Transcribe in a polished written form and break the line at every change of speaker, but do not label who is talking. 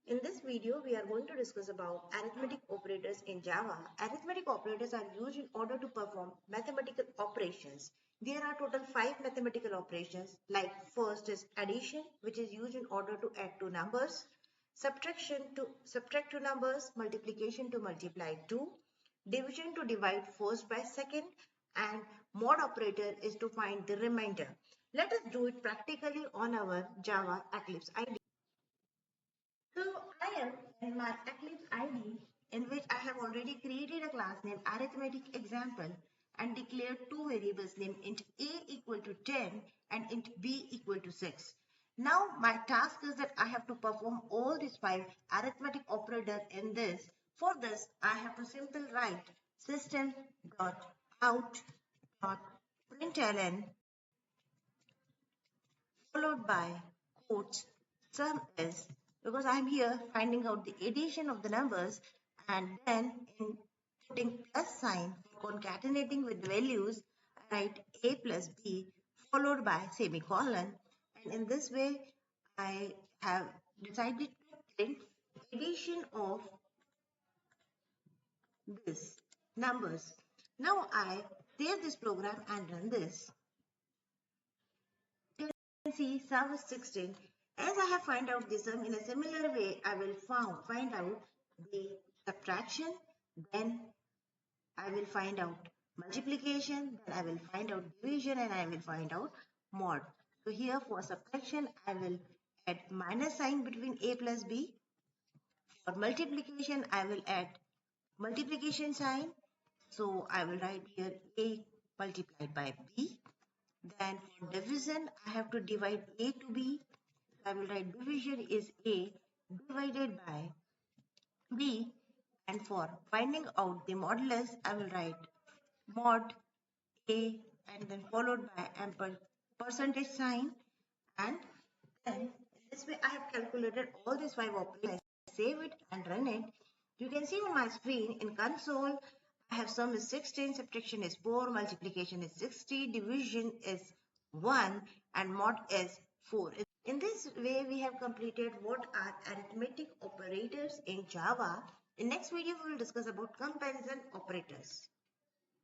In this video, we are going to discuss about arithmetic operators in Java. Arithmetic operators are used in order to perform mathematical operations. There are total 5 mathematical operations. Like first is addition, which is used in order to add two numbers. Subtraction to subtract two numbers. Multiplication to multiply two. Division to divide first by second. And mod operator is to find the remainder. Let us do it practically on our Java Eclipse IDE. So I am in my Eclipse IDE, in which I have already created a class named arithmetic example and declared two variables named int a equal to 10 and int b equal to 6. Now my task is that I have to perform all these 5 arithmetic operators in this. For this I have to simply write system.out.println followed by quotes sum is, because I'm here finding out the addition of the numbers, and then in putting plus sign for concatenating with values, I write a plus b followed by semicolon, and in this way I have decided to print addition of this numbers. Now I save this program and run this. See sum is 16. As I have find out the sum, in a similar way I will find out the subtraction, then I will find out multiplication, then I will find out division, and I will find out mod. So here for subtraction I will add minus sign between a plus b. For multiplication I will add multiplication sign. So I will write here a multiplied by b. Then for division, I have to divide a to b. I will write division is a divided by b. And for finding out the modulus, I will write mod a and then followed by percentage sign. And then in this way I have calculated all these 5 operations. I save it and run it. You can see on my screen in console, I have sum is 16, subtraction is 4, multiplication is 60, division is 1, and mod is 4. In this way, we have completed what are arithmetic operators in Java. In next video, we will discuss about comparison operators.